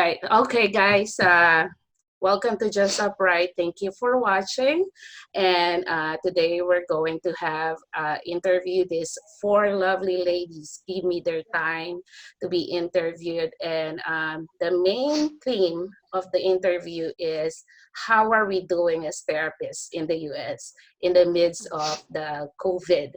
right. Okay, guys. Welcome to Just Upright. Thank you for watching. And today we're going to have interview these four lovely ladies. Give me their time to be interviewed. And the main theme of the interview is how are we doing as therapists in the U.S. in the midst of the COVID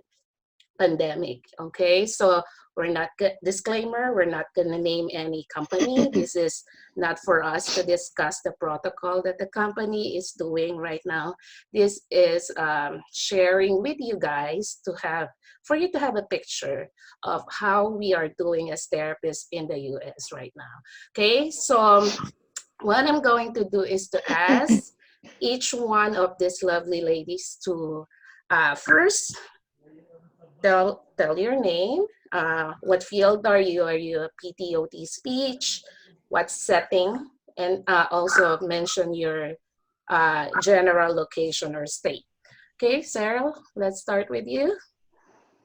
pandemic. Okay, so we're not disclaimer, we're not going to name any company. This is not for us to discuss the protocol that the company is doing right now. This is sharing with you guys to have for you to have a picture of how we are doing as therapists in the US right now. Okay, so what I'm going to do is to ask each one of these lovely ladies to first tell your name. What field are you? Are you a PTOT speech? What setting? And also mention your general location or state. Okay, Ceril, let's start with you.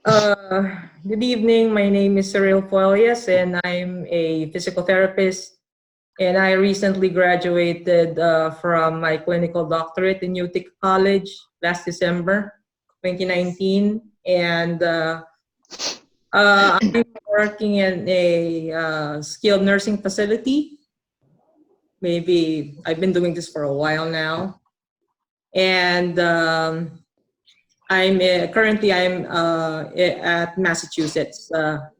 Good evening. My name is Ceril Fuellas, and I'm a physical therapist. And I recently graduated from my clinical doctorate in UTIC College last December 2019. And I'm working in a skilled nursing facility. Maybe I've been doing this for a while now. And I'm at Massachusetts,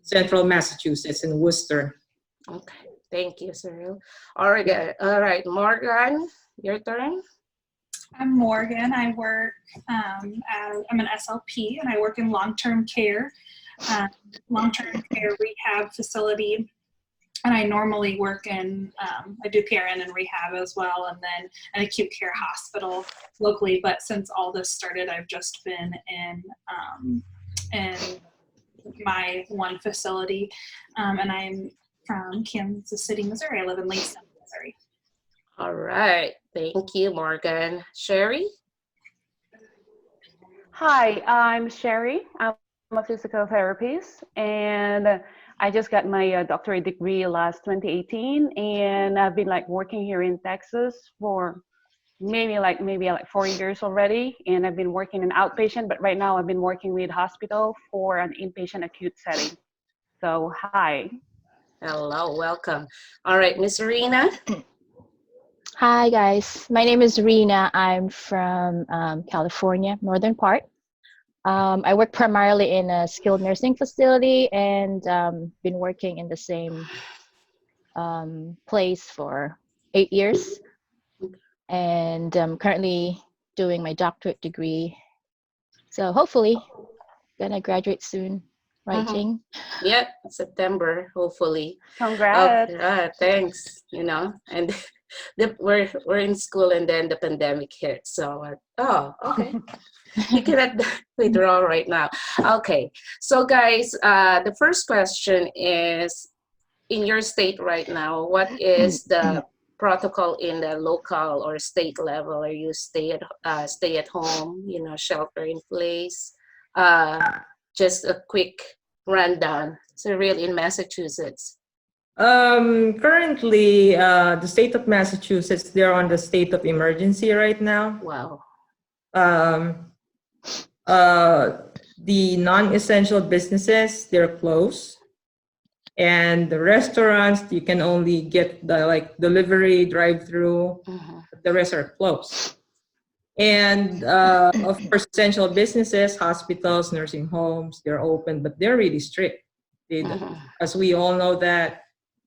Central Massachusetts in Worcester. Okay, thank you, Ceril. All right, Morgan, your turn. I'm Morgan. I work, I'm an SLP, and I work in long-term care rehab facility. And I normally work in, I do PRN and rehab as well, and then an acute care hospital locally. But since all this started, I've just been in my one facility, and I'm from Kansas City, Missouri. I live in Leeson, Missouri. All right, thank you, Morgan. Sherry? Hi, I'm Sherry. I'm a physical therapist, and I just got my doctorate degree last 2018, and I've been working here in Texas for maybe 4 years already, and I've been working in outpatient, but right now I've been working with hospital for an inpatient acute setting. So hi. Hello, welcome. All right, Miss Rina. Hi guys, my name is Rina. I'm from California, northern part. I work primarily in a skilled nursing facility and been working in the same place for 8 years. And I'm currently doing my doctorate degree. So hopefully gonna graduate soon, right, Jing? Yep, September, hopefully. Congrats. Thanks, and we're in school and then the pandemic hit. So, okay. You cannot withdraw right now. Okay, so guys, the first question is, in your state right now, what is the protocol in the local or state level? Are you stay at home, shelter in place? Just a quick rundown. Ceril in Massachusetts. Currently, the state of Massachusetts, they're on the state of emergency right now. Wow. The non-essential businesses, they're closed. And the restaurants, you can only get the delivery, drive-through. The rest are closed. And of course, essential businesses, hospitals, nursing homes, they're open, but they're really strict. As we all know that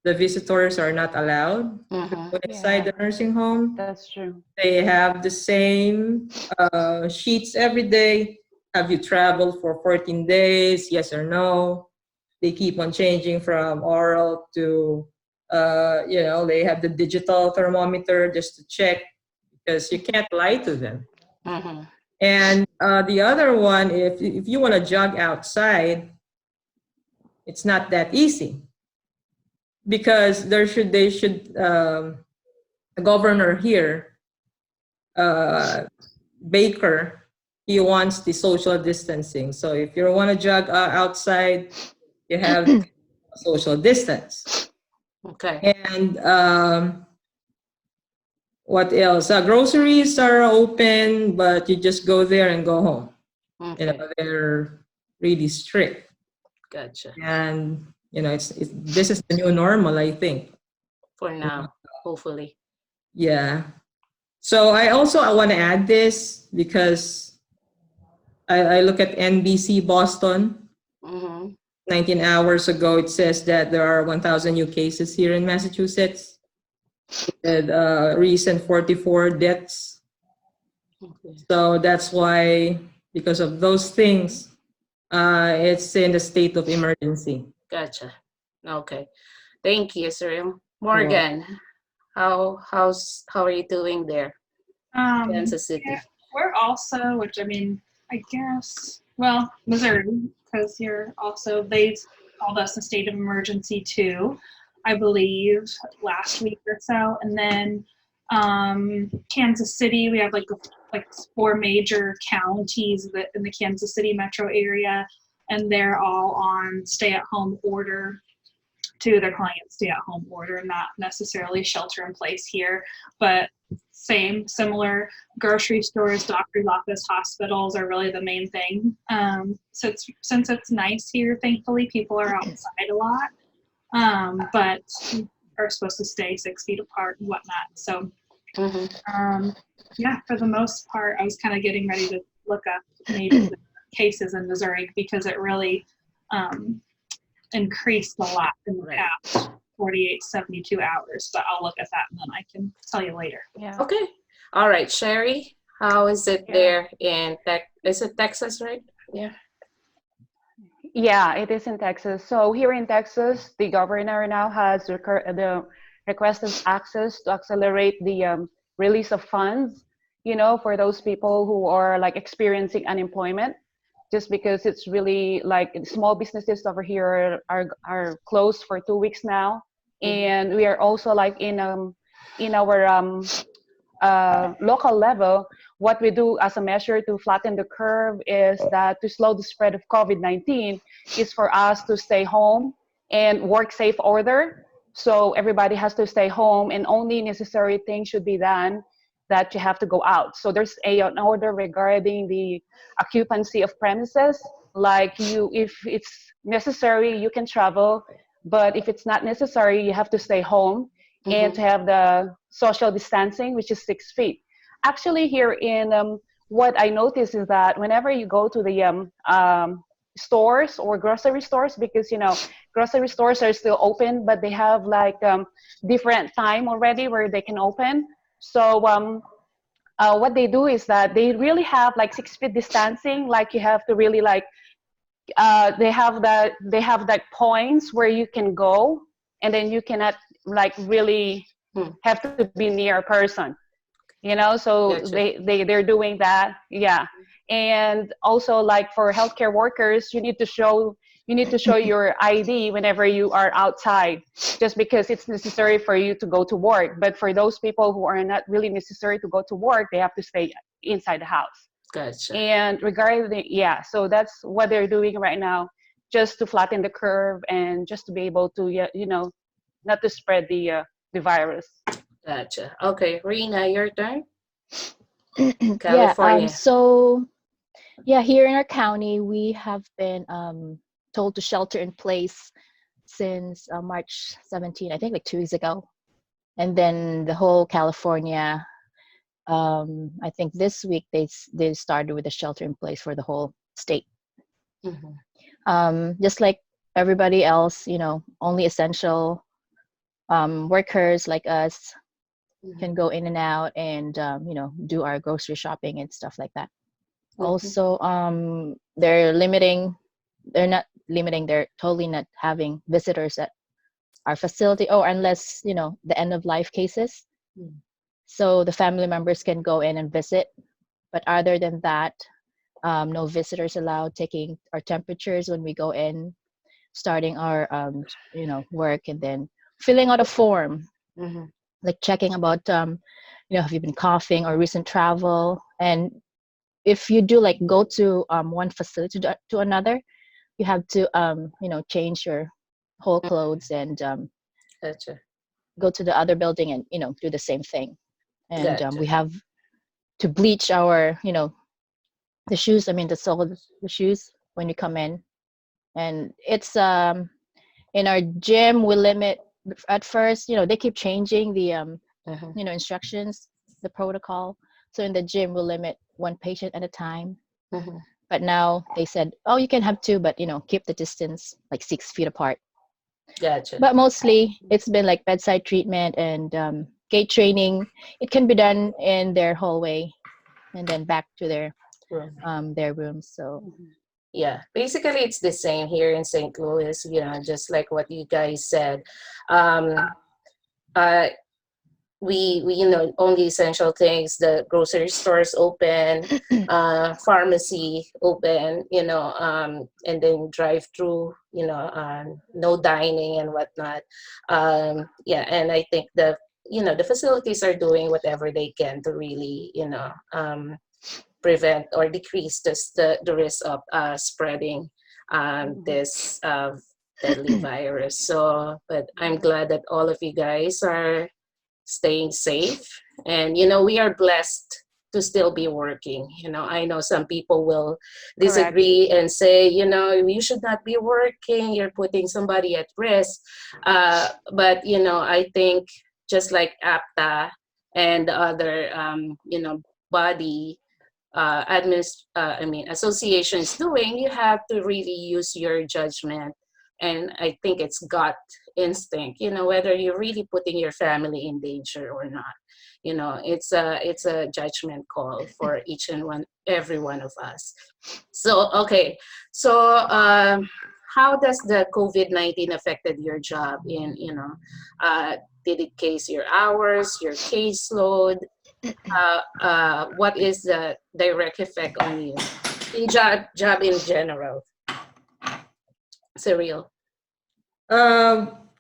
the visitors are not allowed to go inside the nursing home. That's true. They have the same sheets every day. Have you traveled for 14 days? Yes or no? They keep on changing from oral to, they have the digital thermometer just to check, because you can't lie to them. And the other one, if you want to jog outside, it's not that easy, because the governor here, Baker, he wants the social distancing. So if you want to jog outside, you have social distance. Okay. And what else? Groceries are open, but you just go there and go home. You Okay. know, they're really strict. Gotcha. And, this is the new normal, I think. For now, hopefully. Yeah. So I want to add this because I look at NBC Boston. Mm-hmm. 19 hours ago, it says that there are 1,000 new cases here in Massachusetts, and recent 44 deaths. Okay. So that's why, because of those things, it's in a state of emergency. Gotcha. Okay. Thank you, Ceril. Well, Morgan, how are you doing there, Kansas Yeah, City? we're also, which I mean, I guess, well, Missouri, because you're also, they called us a state of emergency too, I believe, last week or so. And then Kansas City, we have like 4 major counties that in the Kansas City metro area, and they're all on stay-at-home order to their clients, stay-at-home order, not necessarily shelter in place here, but similar grocery stores, doctor's office, hospitals are really the main thing. So since it's nice here, thankfully, people are outside a lot, but are supposed to stay 6 feet apart and whatnot. So Mm-hmm. yeah, for the most part, I was kind of getting ready to look up maybe the cases in Missouri because it really increased a lot in the Right. past 48, 72 hours. But I'll look at that and then I can tell you later. Yeah. Okay. All right, Sherry. How is it Yeah. there in Is it Texas, right? Yeah. Yeah, it is in Texas. So here in Texas, the governor now has the requested access to accelerate the release of funds, for those people who are like experiencing unemployment, just because it's really like small businesses over here are closed for 2 weeks now, and we are also like in our local level, what we do as a measure to flatten the curve is that to slow the spread of COVID-19 is for us to stay home and work safe order. So everybody has to stay home and only necessary things should be done that you have to go out. So there's an order regarding the occupancy of premises. Like if it's necessary, you can travel, but if it's not necessary, you have to stay home and to have the social distancing, which is 6 feet. Actually, here in what I notice is that whenever you go to the stores or grocery stores, because grocery stores are still open, but they have like different time already where they can open. So what they do is that they really have like 6 feet distancing. Like you have to really like they have that points where you can go, and then you cannot like really have to be near a person, so Gotcha. they're doing that. Yeah. And also like for healthcare workers, you need to show your ID whenever you are outside, just because it's necessary for you to go to work. But for those people who are not really necessary to go to work, they have to stay inside the house. Gotcha. And so that's what they're doing right now, just to flatten the curve and just to be able to, not to spread the virus. Gotcha. Okay, Rina, your turn. Yeah. California. So yeah, here in our county, we have been told to shelter in place since March 17, I think like 2 weeks ago. And then the whole California, I think this week they started with the shelter in place for the whole state. Just like everybody else, only essential workers like us can go in and out and do our grocery shopping and stuff like that. Also, they're totally not having visitors at our facility, or unless the end of life cases, so the family members can go in and visit. But other than that, no visitors allowed, taking our temperatures when we go in, starting our work, and then filling out a form, like checking about have you been coughing or recent travel. And if you do like go to one facility to another, you have to change your whole clothes and Gotcha. go to the other building and do the same thing. And Gotcha. we have to bleach our the shoes. I mean the sole of the shoes when you come in. And it's in our gym we limit at first. They keep changing the Mhm. instructions, the protocol. So in the gym we limit one patient at a time. Mhm. But now they said, oh, you can have two, but keep the distance like 6 feet apart. Gotcha. But mostly it's been like bedside treatment and gait training. It can be done in their hallway and then back to True. their rooms. So Yeah, basically it's the same here in St. Louis, just like what you guys said. Um, uh, we only essential things, the grocery stores open, pharmacy open, and then drive through, no dining and whatnot. Yeah, and I think the facilities are doing whatever they can to really, prevent or decrease the risk of spreading this deadly virus. So, but I'm glad that all of you guys are staying safe. And, we are blessed to still be working. I know some people will Correct. disagree and say, you should not be working, you're putting somebody at risk. But, I think just like APTA and the other, body associations doing, you have to really use your judgment. And I think it's gut instinct, whether you're really putting your family in danger or not. It's a judgment call for each and every one of us. So okay, so how does the COVID-19 affected your job did it case your hours, your caseload? What is the direct effect on you in job in general? Ceril.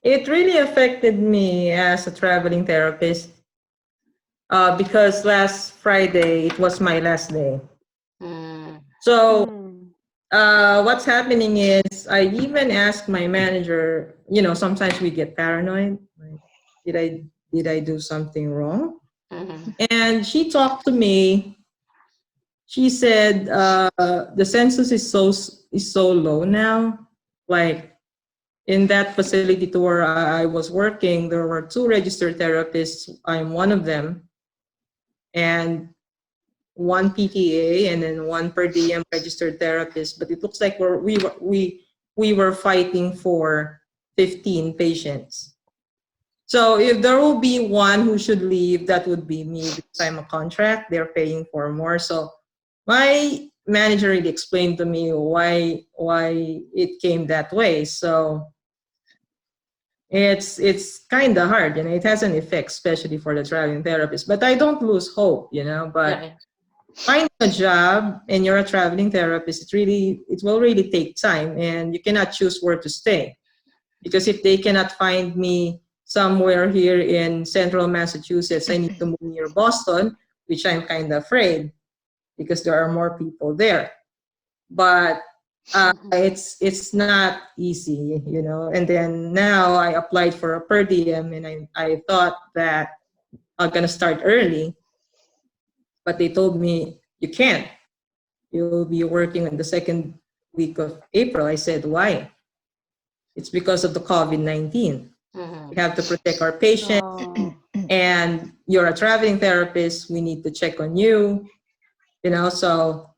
It really affected me as a traveling therapist because last Friday it was my last day. Mm, So Mm. what's happening is I even asked my manager. Sometimes we get paranoid. Like, did I do something wrong? mhm, And she talked to me. She said the census is so low now. Like in that facility to where I was working, there were two registered therapists. I'm one of them, and one PTA, and then one per diem registered therapist. But it looks like we were fighting for 15 patients. So if there will be one who should leave, that would be me because I'm a contract. They're paying for more. So my manager really explained to me why it came that way. So it's kind of hard, it has an effect, especially for the traveling therapist. But I don't lose hope, but right. finding a job and you're a traveling therapist, it will really take time, and you cannot choose where to stay. Because if they cannot find me somewhere here in central Massachusetts, I need to move near Boston, which I'm kind of afraid because there are more people there. But it's not easy, And then now I applied for a per diem, and I thought that I'm gonna start early, but they told me you can't. You'll be working on the second week of April. I said, why? It's because of the COVID-19. Mhm, We have to protect our patients, Oh. and you're a traveling therapist. We need to check on you, So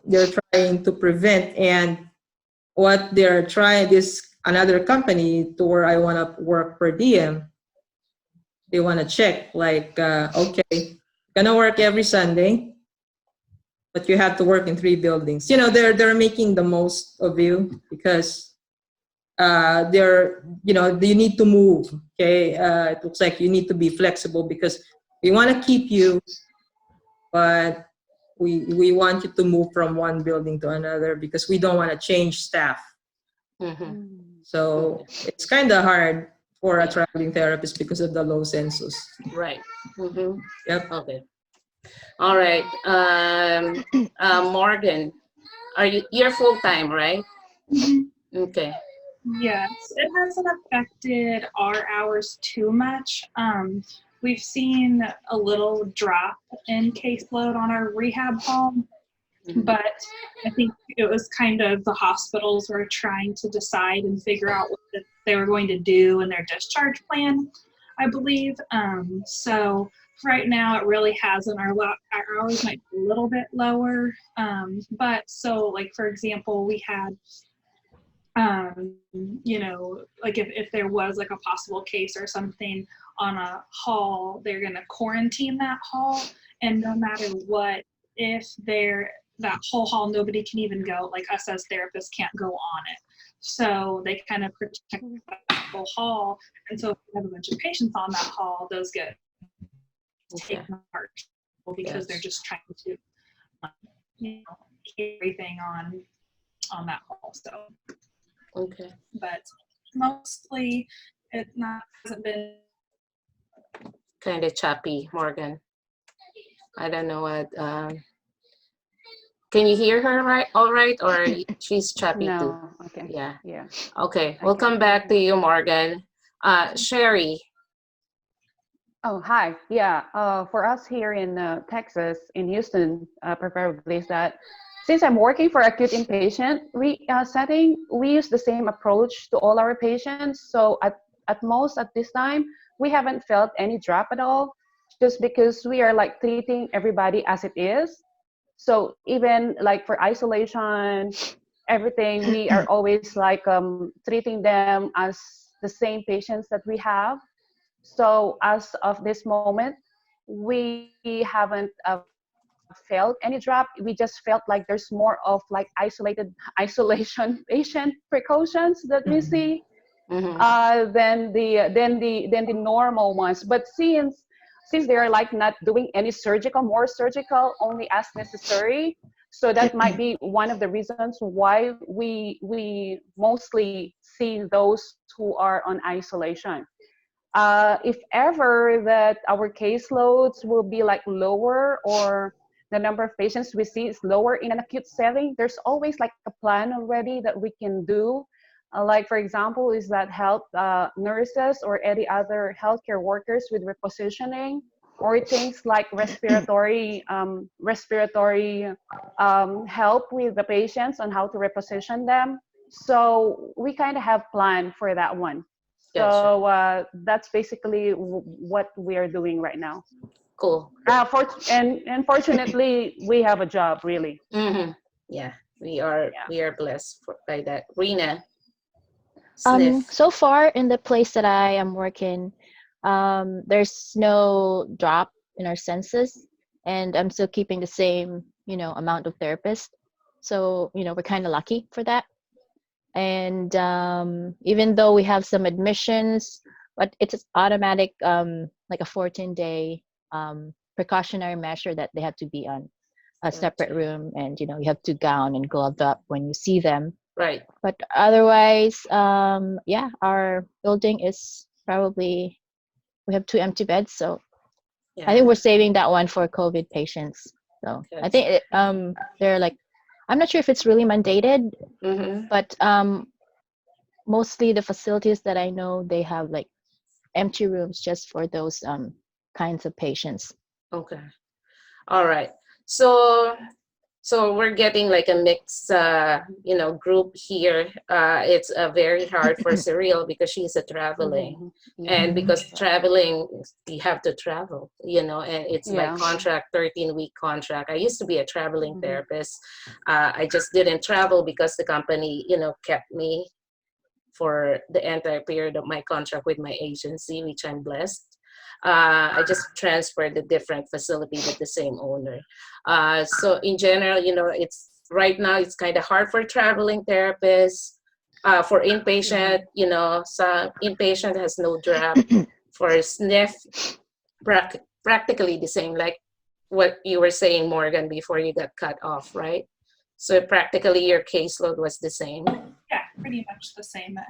they're trying to prevent, and what they're trying, this another company to where I want to work per diem, they want to check like, okay, gonna work every Sunday, but you have to work in 3 buildings. They're making the most of you because you need to move. Okay, it looks like you need to be flexible because we want to keep you, but we want you to move from one building to another because we don't want to change staff. mhm. Mm. So Okay. it's kind of hard for a Yeah, traveling therapist because of the low census. right. Mhm. Yep. Okay. All right. Morgan, you're full time, right? Mhm. Okay. Yes, it hasn't affected our hours too much. We've seen a little drop in caseload on our rehab home, but I think it was kind of the hospitals were trying to decide and figure out what they were going to do in their discharge plan, I believe. So right now it really hasn't. Our hours might be a little bit lower, but so like for example, we had like if there was like a possible case or something on a hall, they're going to quarantine that hall, and no matter what, if that whole hall, nobody can even go, like us as therapists can't go on it, so they kind of protect that whole hall. And so if we have a bunch of patients on that hall, those get taken apart because they're just trying to keep everything on that hall. So Okay. but mostly it hasn't been. Kind of choppy, Morgan. I don't know what. Can you hear her right? All right, or she's choppy too? No. Okay. Yeah. Yeah. Okay, I we'll can come back to you, Morgan. Sherry. Oh, hi. Yeah. For us here in Texas, in Houston, preferably, is that since I'm working for acute inpatient setting, we use the same approach to all our patients. So at most at this time, we haven't felt any drop at all, just because we are like treating everybody as it is. So even like for isolation, everything, we are always like treating them as the same patients that we have. So as of this moment, we haven't felt any drop. We just felt like there's more of like isolation patient precautions that we see Mm-hmm. than the normal ones. But since they are like not doing any more surgical, only as necessary. So that might be one of the reasons why we mostly see those who are on isolation. If ever that our caseloads will be like lower, or the number of patients we see is lower in an acute setting, there's always like a plan already that we can do. Like for example, is that help nurses or any other healthcare workers with repositioning, or things like respiratory help with the patients on how to reposition them. So we kind of have plan for that one. Gotcha. So that's basically what we are doing right now. Cool. And fortunately, we have a job, really. Mm-hmm. Yeah, we are Yeah. blessed by that. Rina, sniff. So far in the place that I am working, there's no drop in our census, and I'm still keeping the same, amount of therapists. So, we're kind of lucky for that. And even though we have some admissions, but it's automatic, like a 14-day precautionary measure that they have to be on a separate room, and you have to gown and glove up when you see them. Right. But otherwise, yeah, our building is probably, we have 2 empty beds, so I think we're saving that one for COVID patients. So I think they're like, I'm not sure if it's really mandated, Mm-hmm. but mostly the facilities that I know, they have like empty rooms just for those kinds of patients. Okay. All right. So we're getting like a mixed, group here. It's very hard for Ceril because she's a traveling, and because traveling, you have to travel, and it's my contract, 13-week contract. I used to be a traveling therapist. I just didn't travel because the company, kept me for the entire period of my contract with my agency, which I'm blessed. I just transferred the different facility with the same owner. So in general, it's right now it's kind of hard for traveling therapists. For inpatient, some inpatient has no drop. For sniff, practically the same, like what you were saying, Morgan, before you got cut off, right? So practically your caseload was the same. Yeah, pretty much the same. It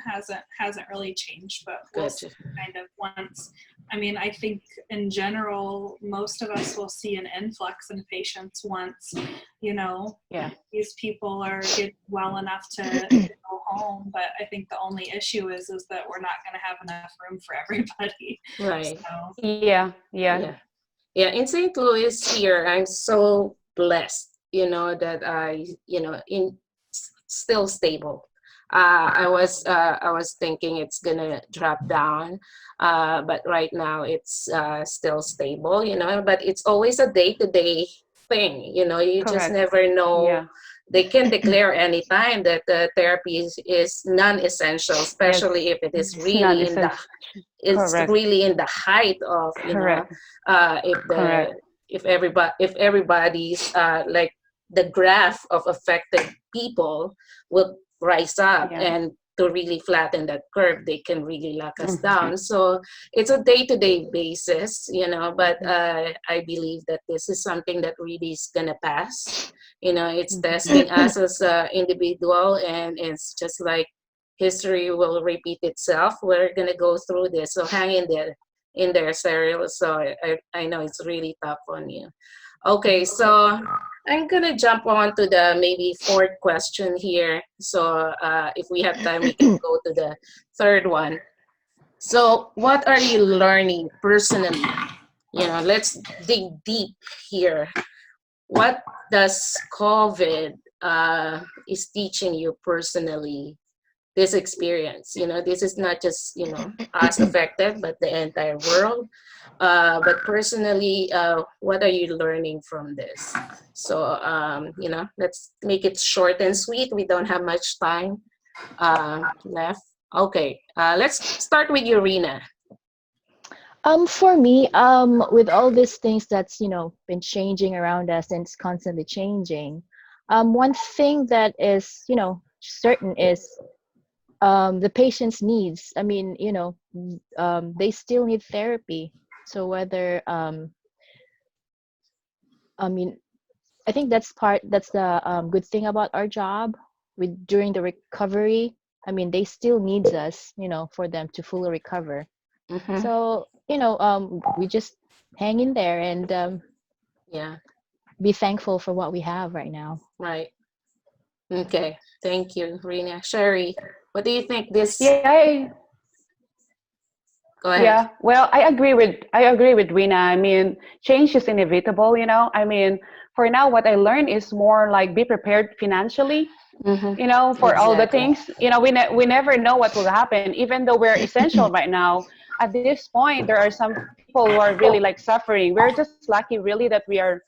hasn't really changed, but we'll see kind of once. I mean, I think in general, most of us will see an influx in patients once, these people are getting well enough to go home, but I think the only issue is that we're not going to have enough room for everybody. Right. So, Yeah, yeah, Yeah. Yeah. In St. Louis here, I'm so blessed, that still stable. I was thinking it's gonna drop down, but right now it's still stable, but it's always a day-to-day thing, you just correct. never know. Yeah, They can declare anytime that the therapy is non-essential, yes, especially if it is it's not really essential. it's Correct, really in the height of, correct, if correct. everybody's like the graph of affected people will rise up, Yeah. and to really flatten that curve, they can really lock us Mhm, down. So it's a day-to-day basis, but mhm, I believe that this is something that really is gonna pass. It's mhm. testing us as a individual, and it's just like history will repeat itself. We're gonna go through this, so hang in there, Cyril. So I know it's really tough on you. Okay, so I'm gonna jump on to the maybe fourth question here. So if we have time, we can go to the third one. So what are you learning personally? Let's dig deep here. What does COVID is teaching you personally, this experience? This is not just us affected, but the entire world. But personally, what are you learning from this? So let's make it short and sweet. We don't have much time left. Okay, let's start with you, Rina. For me, with all these things that's, been changing around us and it's constantly changing, one thing that is, certain is the patient's needs. I mean, they still need therapy. So whether, I mean, I think that's the good thing about our job with during the recovery. I mean, they still needs us, for them to fully recover. Mm-hmm. So, we just hang in there and Yeah, be thankful for what we have right now. right. Okay, thank you, Rina. Sherry, what do you think this? Yeah, Go ahead. yeah. Well, I agree with Rina. I mean, change is inevitable. I mean, for now, what I learned is more like be prepared financially. Mm-hmm. For all the Exactly. things. We never know what will happen. Even though we're essential right now, at this point, there are some people who are really like suffering. We're just lucky, really, that we have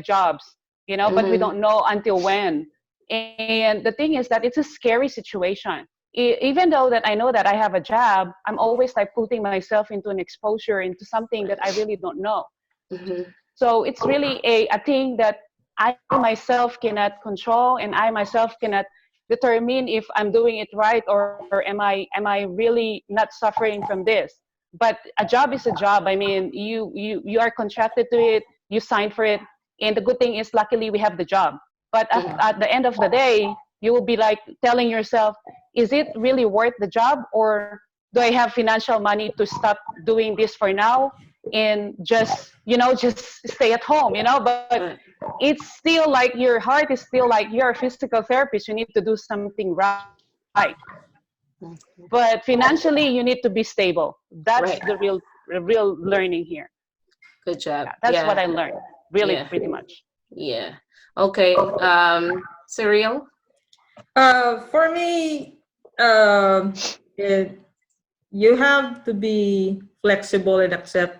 jobs. But we Mm-hmm. don't know until when. And the thing is that it's a scary situation. Even though that I know that I have a job, I'm always like putting myself into an exposure into something that I really don't know. Mm-hmm. So it's really a thing that I myself cannot control, and I myself cannot determine if I'm doing it right, or am I really not suffering from this. But a job is a job. I mean, you are contracted to it, you signed for it, and the good thing is luckily we have the job. But at the end of the day, you will be like telling yourself, is it really worth the job, or do I have financial money to stop doing this for now and just stay at home, but Right. it's still like your heart is still like you're a physical therapist, you need to do something right. But financially you need to be stable. That's the Right. real learning here. Good Yeah, job. that's what I Yeah. learned, really, Yeah. pretty much. Yeah. Okay. Cyril. For me, it, you have to be flexible and accept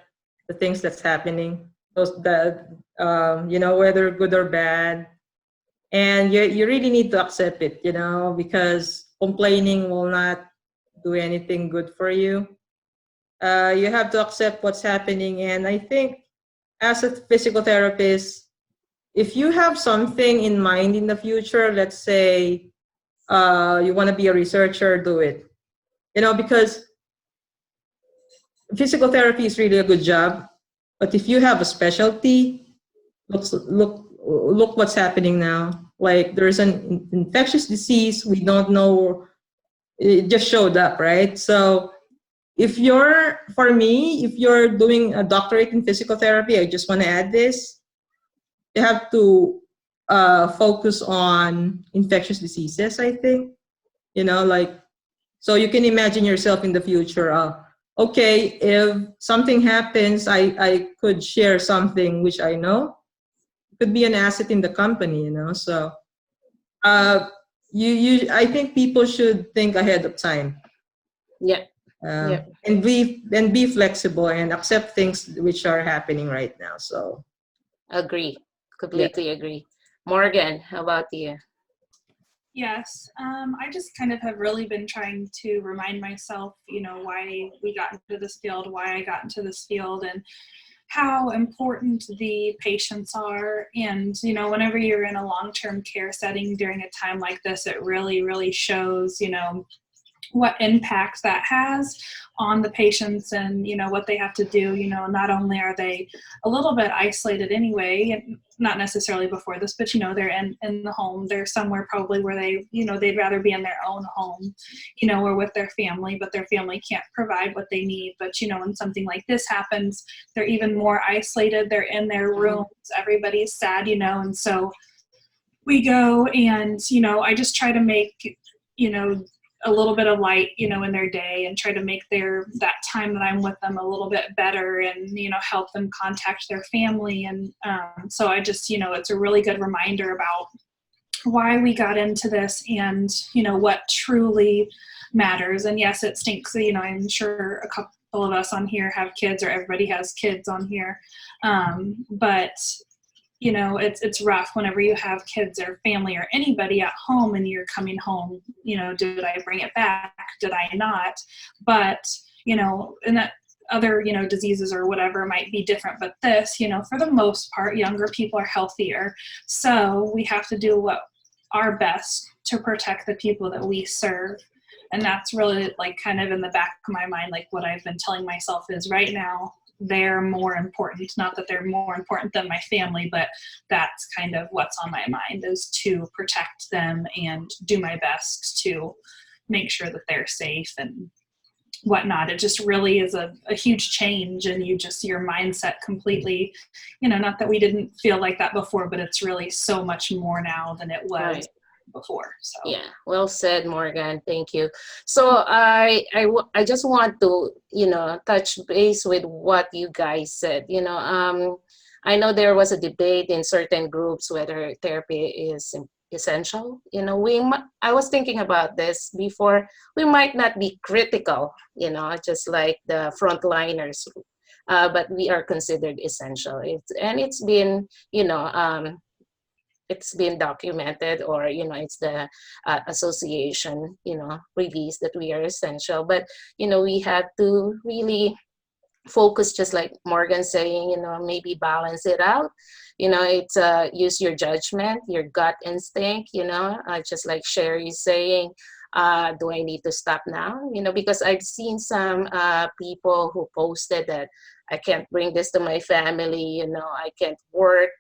the things that's happening. Those that whether good or bad, and you really need to accept it. Because complaining will not do anything good for you. You have to accept what's happening, and I think as a physical therapist, if you have something in mind in the future, let's say you want to be a researcher, do it. Because physical therapy is really a good job, but if you have a specialty, look what's happening now. Like there's an infectious disease, we don't know, it just showed up, right? So for me, if you're doing a doctorate in physical therapy, I just want to add this, you have to focus on infectious diseases, I think. Like, so you can imagine yourself in the future. Okay, if something happens, I could share something which I know could be an asset in the company. So I think people should think ahead of time. Yeah. Yeah. And be flexible and accept things which are happening right now. So Agree. yeah. Completely agree. Morgan, how about you? Yes, I just kind of have really been trying to remind myself, why we got into this field, why I got into this field, and how important the patients are. And, whenever you're in a long-term care setting during a time like this, it really, really shows, what impact that has on the patients and, what they have to do. Not only are they a little bit isolated anyway, and not necessarily before this, but, they're in the home. They're somewhere probably where they'd rather be in their own home, or with their family, but their family can't provide what they need. But, when something like this happens, they're even more isolated. They're in their rooms. Everybody's sad, and so we go and, I just try to make, a little bit of light, in their day, and try to make that time that I'm with them a little bit better, and, help them contact their family. And so I just, it's a really good reminder about why we got into this and, what truly matters. And yes, it stinks. I'm sure a couple of us on here have kids, or everybody has kids on here. But it's rough whenever you have kids or family or anybody at home and you're coming home, did I bring it back? Did I not? But, and that other, diseases or whatever might be different, but this, for the most part, younger people are healthier. So we have to do our best to protect the people that we serve. And that's really like kind of in the back of my mind, like what I've been telling myself is right now, they're more important. Not that they're more important than my family, but that's kind of what's on my mind, is to protect them and do my best to make sure that they're safe and whatnot. It just really is a huge change, and your mindset completely, not that we didn't feel like that before, but it's really so much more now than it was. Right. Before. So yeah, well said, Morgan. Thank you. So I just want to touch base with what you guys said. I know there was a debate in certain groups whether therapy is essential. I was thinking about this before. We might not be critical, just like the frontliners, but we are considered essential. It's been it's been documented, or it's the association release that we are essential. But we have to really focus, just like Morgan saying, maybe balance it out. It's use your judgment, your gut instinct, just like Sherry saying, do I need to stop now? Because I've seen some people who posted that I can't bring this to my family, I can't work.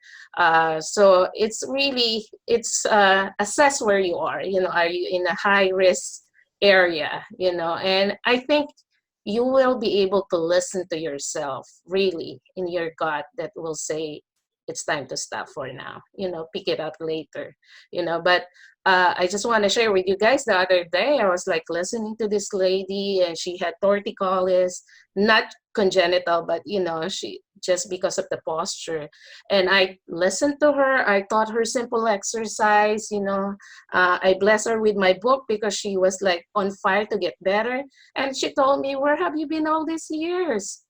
So it's really, assess where you are, are you in a high risk area, and I think you will be able to listen to yourself really in your gut that will say, it's time to stop for now, pick it up later, but I just want to share with you guys, the other day, I was like listening to this lady, and she had torticollis, not congenital, but she just because of the posture. And I listened to her. I taught her simple exercise, I blessed her with my book because she was like on fire to get better. And she told me, where have you been all these years?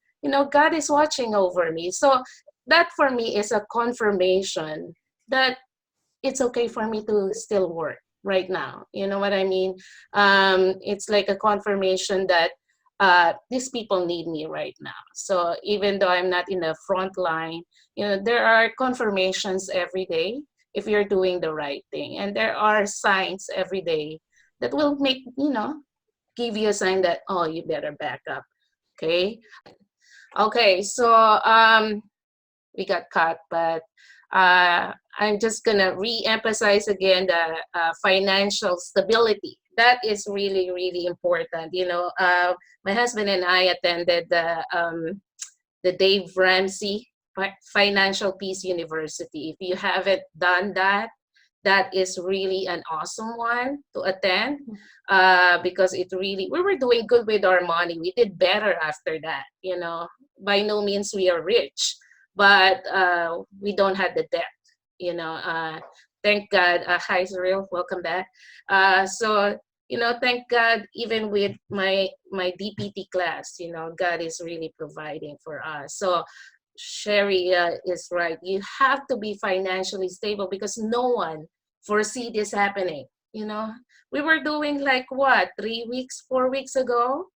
God is watching over me. So that for me is a confirmation that it's okay for me to still work right now. You know what I mean? It's like a confirmation that these people need me right now. So even though I'm not in the front line, there are confirmations every day if you're doing the right thing. And there are signs every day that will make, give you a sign that, oh, you better back up. Okay. Okay. So we got cut, but I'm just gonna re-emphasize again the financial stability. That is really, really important. My husband and I attended the Dave Ramsey Financial Peace University. If you haven't done that, that is really an awesome one to attend, because it really, we were doing good with our money. We did better after that, you know. By no means we are rich, but we don't have the debt, you know. Thank God. Hi, Ceril, welcome back. So, you know, thank God, even with my DPT class, you know, God is really providing for us. So Sherry is right. You have to be financially stable because no one foresee this happening. You know, we were doing like what, 3 weeks, 4 weeks ago,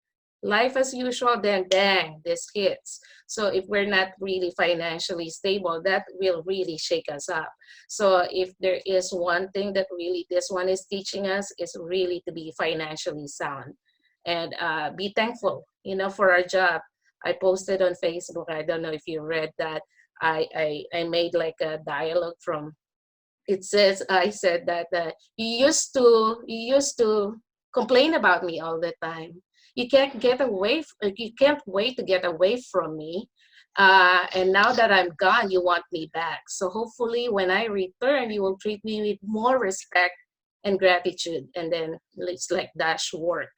life as usual. Then bang, this hits. So if we're not really financially stable, that will really shake us up. So if there is one thing that really this one is teaching us, is really to be financially sound and be thankful. You know, for our job. I posted on Facebook. I don't know if you read that. I made like a dialogue from. It says, I said that you used to complain about me all the time. You can't get away. You can't wait to get away from me. And now that I'm gone, you want me back. So hopefully, when I return, you will treat me with more respect and gratitude. And then it's like dash work.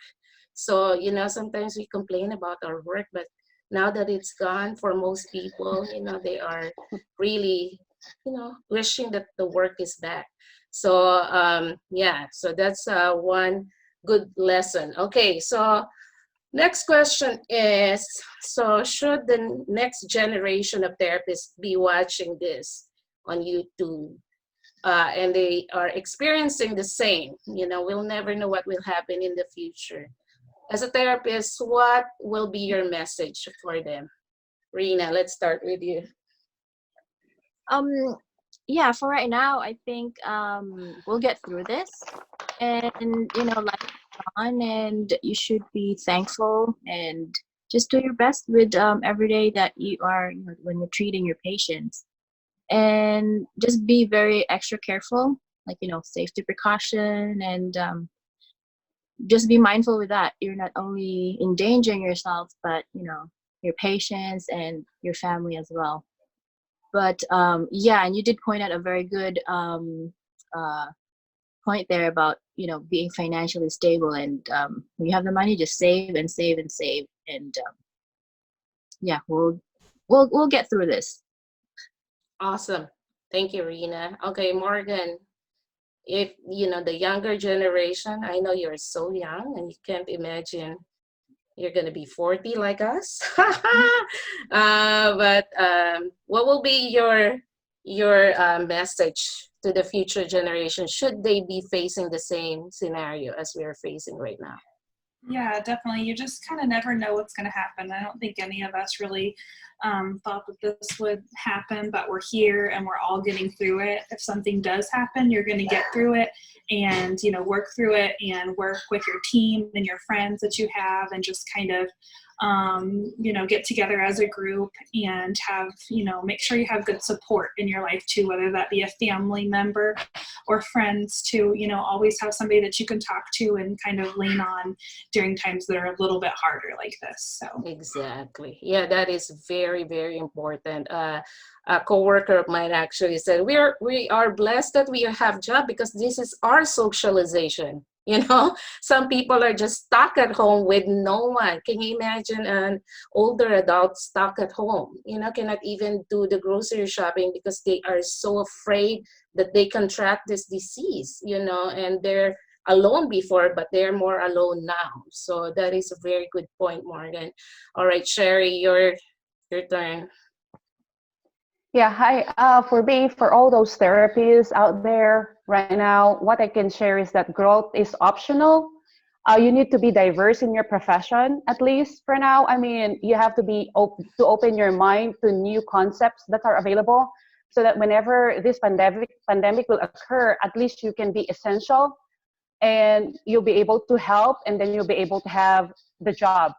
So, you know, sometimes we complain about our work, but now that it's gone, for most people, you know, they are really, you know, wishing that the work is back. So yeah, so that's one good lesson. Okay, so next question is, so should the next generation of therapists be watching this on YouTube, and they are experiencing the same? You know, we'll never know what will happen in the future. As a therapist, what will be your message for them? Rina, let's start with you. Um, yeah, for right now, I think we'll get through this, and you know, life is on, and you should be thankful and just do your best with every day that you are, you know, when you're treating your patients, and just be very extra careful, like, you know, safety precaution, and just be mindful with that. You're not only endangering yourself, but you know, your patients and your family as well. But yeah, and you did point out a very good uh, point there about, you know, being financially stable, and when you have the money, just save and save and save, and yeah, we'll get through this. Awesome. Thank you, Rina. Okay, Morgan, if you know the younger generation, I know you're so young and you can't imagine you're going to be 40 like us. But what will be your message to the future generation should they be facing the same scenario as we are facing right now? Yeah, definitely. You just kind of never know what's going to happen. I don't think any of us really thought that this would happen, but we're here and we're all getting through it. If something does happen, you're going to get through it and, you know, work through it and work with your team and your friends that you have, and just kind of, you know, get together as a group and have, you know, make sure you have good support in your life too, whether that be a family member or friends, to, you know, always have somebody that you can talk to and kind of lean on during times that are a little bit harder like this. So Exactly. Yeah, that is very, very important. A coworker of mine actually said, we are blessed that we have job because this is our socialization. You know, some people are just stuck at home with no one. Can you imagine an older adult stuck at home? You know, cannot even do the grocery shopping because they are so afraid that they contract this disease, you know, and they're alone before, but they're more alone now. So that is a very good point, Morgan. All right, Sherry, your turn. Yeah, hi. For all those therapies out there right now, what I can share is that growth is optional. You need to be diverse in your profession, at least for now. I mean, you have to be to open your mind to new concepts that are available, so that whenever this pandemic will occur, at least you can be essential, and you'll be able to help, and then you'll be able to have the job,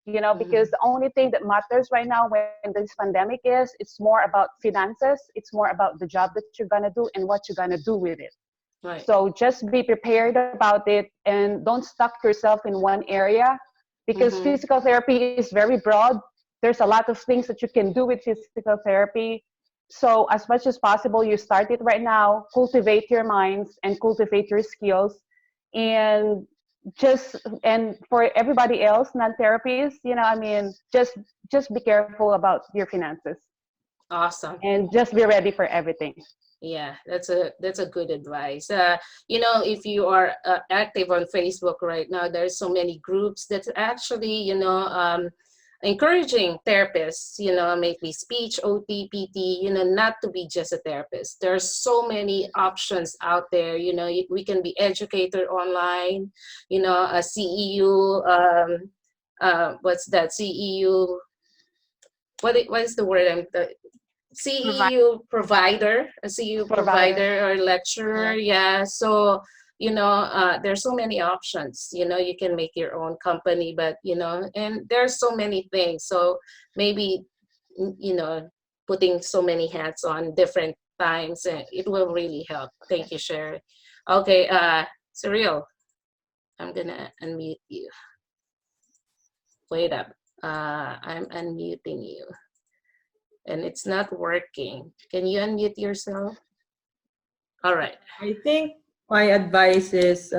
you know, because the only thing that matters right now when this pandemic is, it's more about finances, it's more about the job that you're going to do and what you're going to do with it. Right. So just be prepared about it, and don't stuck yourself in one area, because Mm-hmm. physical therapy is very broad. there's a lot of things that you can do with physical therapy. So as much as possible, you start it right now, cultivate your minds and cultivate your skills. And and for everybody else, non-therapists, I mean, just be careful about your finances Awesome. and just be ready for everything. Yeah, that's a good advice. If you are active on Facebook right now, there's so many groups that's actually, encouraging therapists, maybe speech, OT, PT, not to be just a therapist. There's so many options out there. We can be educator online, a CEU, what's that? CEU, what is the word? Provide, CEU provider, a CEU provider. provider or lecturer. Yeah. So, there's so many options. You can make your own company, but, and there's so many things. So maybe, putting so many hats on different times, it will really help. Thank you, Sherry. Okay. Ceril, I'm going to unmute you. Wait up. I'm unmuting you. And it's not working. Can you unmute yourself? All right. I think my advice is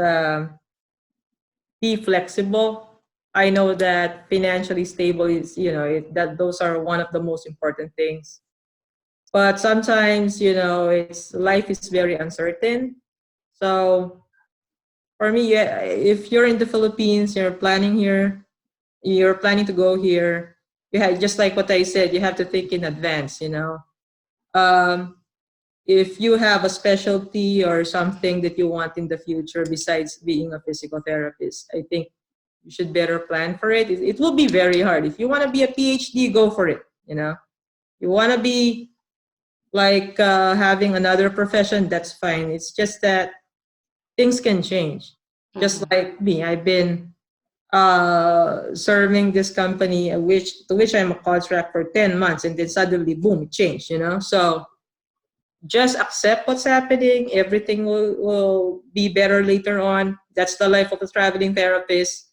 be flexible. I know that financially stable is, that those are one of the most important things. But sometimes, it's life is very uncertain. So for me, yeah, if you're in the Philippines, you're planning to go here, you have, just like what I said, you have to think in advance, Um, if you have a specialty or something that you want in the future besides being a physical therapist, I think you should better plan for it. It will be very hard. If you want to be a PhD, go for it. You want to be like having another profession, that's fine. It's just that things can change. Just Mhm. like me, I've been serving this company, to which I'm a contract for 10 months, and then suddenly, boom, it changed. So just accept what's happening. Everything will be better later on. That's the life of a traveling therapist.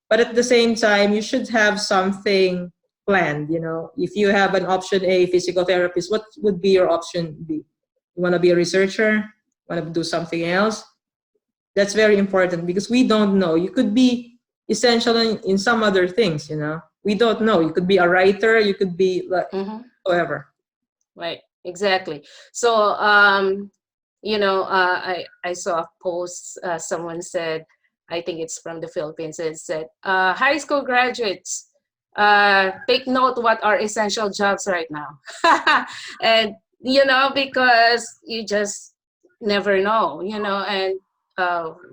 But at the same time, you should have something planned. If you have an option A, physical therapist, what would be your option B? You want to be a researcher? Want to do something else? That's very important because we don't know. You could be essential in some other things. We don't know. You could be a writer. You could be like Mhm. whatever. Right. Exactly. So, I saw a post. Someone said, I think it's from the Philippines. It said, high school graduates, take note what are essential jobs right now, and because you just never know, and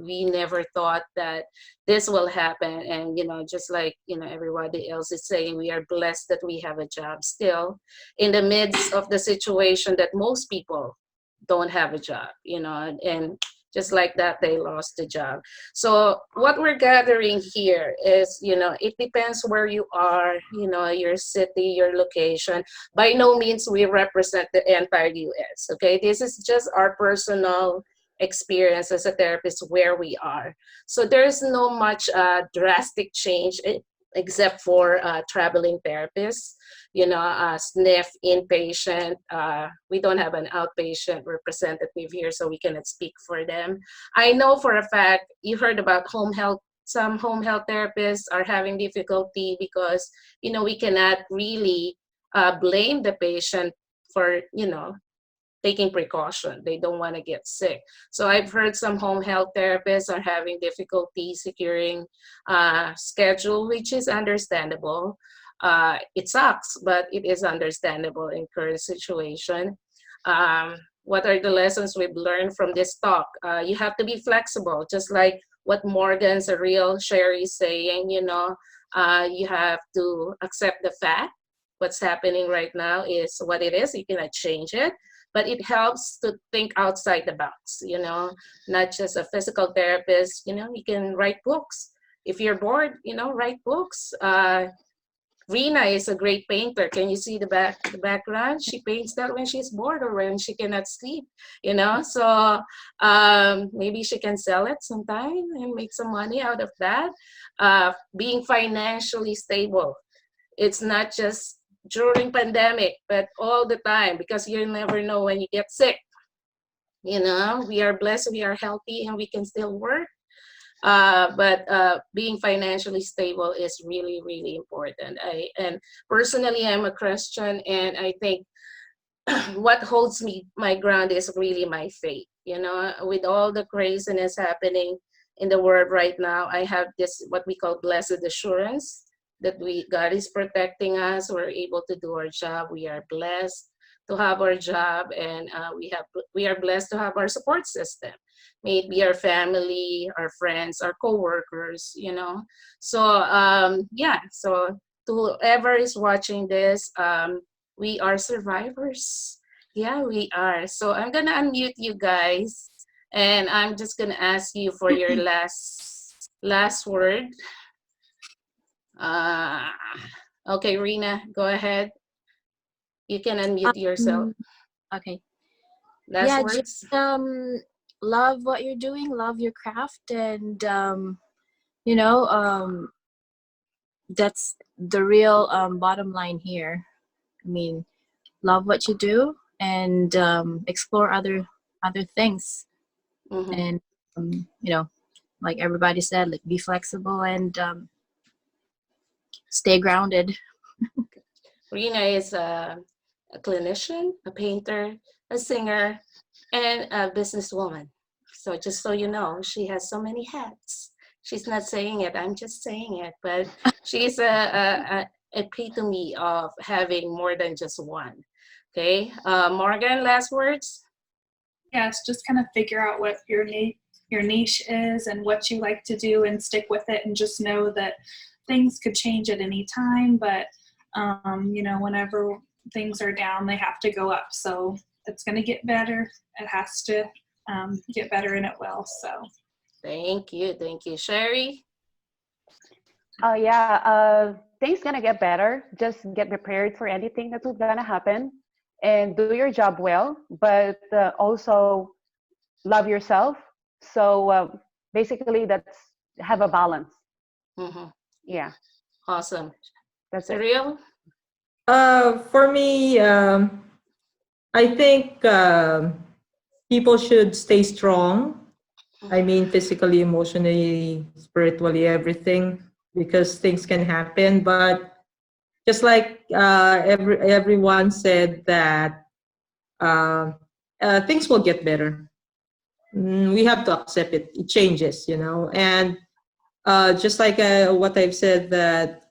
we never thought that this will happen, and just like everybody else is saying, we are blessed that we have a job still in the midst of the situation that most people don't have a job, and just like that, they lost the job. So what we're gathering here is, it depends where you are, your city, your location. By no means we represent the entire US, okay? This is just our personal experience as a therapist where we are. So there's no much drastic change except for traveling therapists, SNF, inpatient. We don't have an outpatient representative here, so we cannot speak for them. I know for a fact, you heard about home health. Some home health therapists are having difficulty because, we cannot really blame the patient for, taking precaution. They don't want to get sick. So I've heard some home health therapists are having difficulty securing schedule, which is understandable. It sucks, but it is understandable in current situation. What are the lessons we've learned from this talk? You have to be flexible, just like what Morgan, Ceril, Sherry is saying. You have to accept the fact what's happening right now is what it is. You cannot change it, but it helps to think outside the box, not just a physical therapist. You can write books. If you're bored, write books. Rina is a great painter. Can you see the background? She paints that when she's bored or when she cannot sleep, So maybe she can sell it sometime and make some money out of that. Being financially stable It's not just during pandemic, but all the time, because you never know when you get sick. We are blessed, we are healthy, and we can still work. But being financially stable is really, really important. And personally, I'm a Christian, and I think what holds me my ground is really my faith. With all the craziness happening in the world right now, I have this what we call blessed assurance that God is protecting us. We're able to do our job. We are blessed to have our job, and we are blessed to have our support system. May it be our family, our friends, our coworkers. So yeah. So to whoever is watching this, we are survivors. Yeah, we are. So I'm gonna unmute you guys, and I'm just gonna ask you for your last word. Uh, okay, Rina, go ahead. You can unmute yourself. Um, okay. Last Yeah, just words. love what you're doing, love your craft, and you know, that's the real bottom line here. I mean, love what you do and explore other things, Mm-hmm. and like everybody said, like be flexible and stay grounded. Rina is a clinician, a painter, a singer, and a businesswoman. So just so you know, she has so many hats. She's not saying it, I'm just saying it. But she's a epitome of having more than just one. Okay, Morgan, last words? Yes, just kind of figure out what your niche is and what you like to do and stick with it, and just know that things could change at any time, but whenever things are down, they have to go up. So it's going to get better. It has to get better, and it will. So Thank you. Sherry? Oh yeah, things gonna get better. Just get prepared for anything that's gonna happen, and do your job well. But also love yourself. So basically, that's have a balance. Mm-hmm. Yeah, Awesome. that's it. Ceril? For me, I think people should stay strong. I mean, physically, emotionally, spiritually, everything, because things can happen. But just like everyone said that uh, things will get better. We have to accept it. It changes. And just like what I've said, that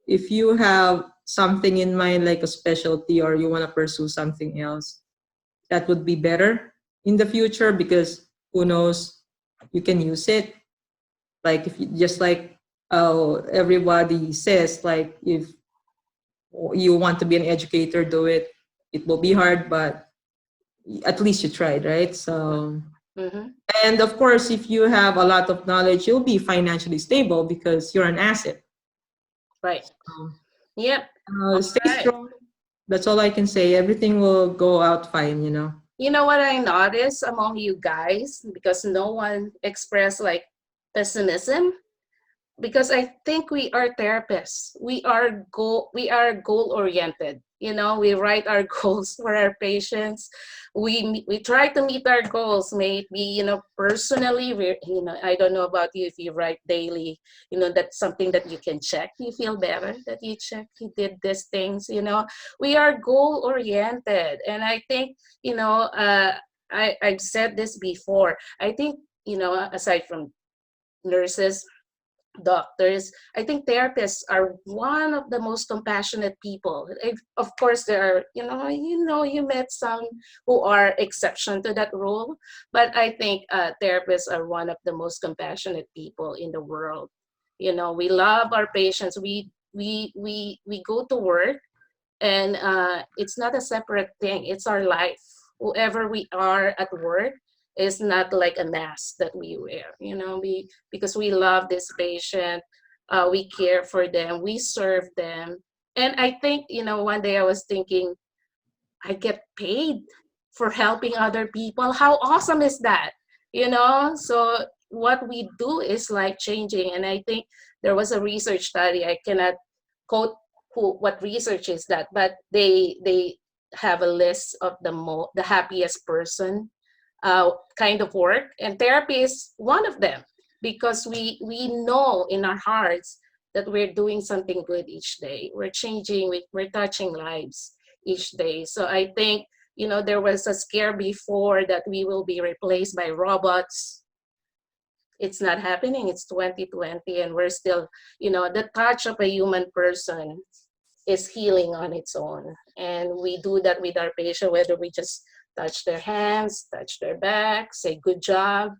if you have something in mind, like a specialty, or you want to pursue something else, that would be better in the future, because who knows, you can use it. Like if you, just like everybody says, like if you want to be an educator, do it. It will be hard, but at least you tried, right? So, Mm-hmm. and of course, if you have a lot of knowledge, you'll be financially stable because you're an asset. Right. So, Yep. All stay right. strong. That's all I can say. Everything will go out fine. You know what I noticed among you guys, because no one expressed like pessimism, because I think we are therapists. We are goal oriented. We write our goals for our patients. We try to meet our goals. May it be personally. I don't know about you, if you write daily. That's something that you can check. You feel better that you check you did these things. We are goal oriented, and I think I've said this before. I think aside from nurses, doctors, I think therapists are one of the most compassionate people. Of course, there are, you met some who are exception to that rule, but I think therapists are one of the most compassionate people in the world. We love our patients. We go to work, and it's not a separate thing. It's our life. Whoever we are at work is not like a mask that we wear. Because we love this patient, we care for them, we serve them. And I think one day I was thinking, I get paid for helping other people. How awesome is that? So what we do is life changing. And I think there was a research study, I cannot quote what research is that, but they have a list of the happiest person kind of work, and therapy is one of them, because we know in our hearts that we're doing something good each day. We're changing, we're touching lives each day. So I think, there was a scare before that we will be replaced by robots. It's not happening. It's 2020, and we're still, the touch of a human person is healing on its own. And we do that with our patient, whether we just touch their hands, touch their back, say good job,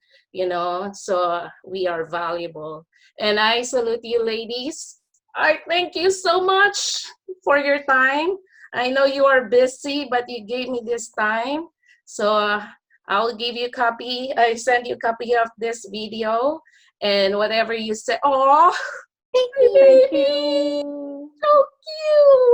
so we are valuable. And I salute you, ladies. I thank you so much for your time. I know you are busy, but you gave me this time. So I'll give you a copy. I send you a copy of this video, and whatever you say. Oh, Thank baby, you. so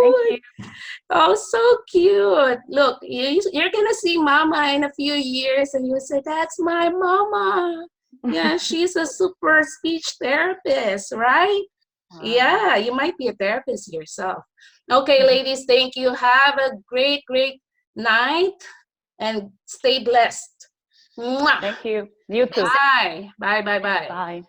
Thank cute. you. Oh, so cute. Look, you're going to see Mama in a few years, and you say, that's my Mama. Yeah, she's a super speech therapist, right? Wow. Yeah, you might be a therapist yourself. Okay, ladies, thank you. Have a great, great night, and stay blessed. Mwah. Thank you. You too. Bye. Bye, bye, bye. Bye.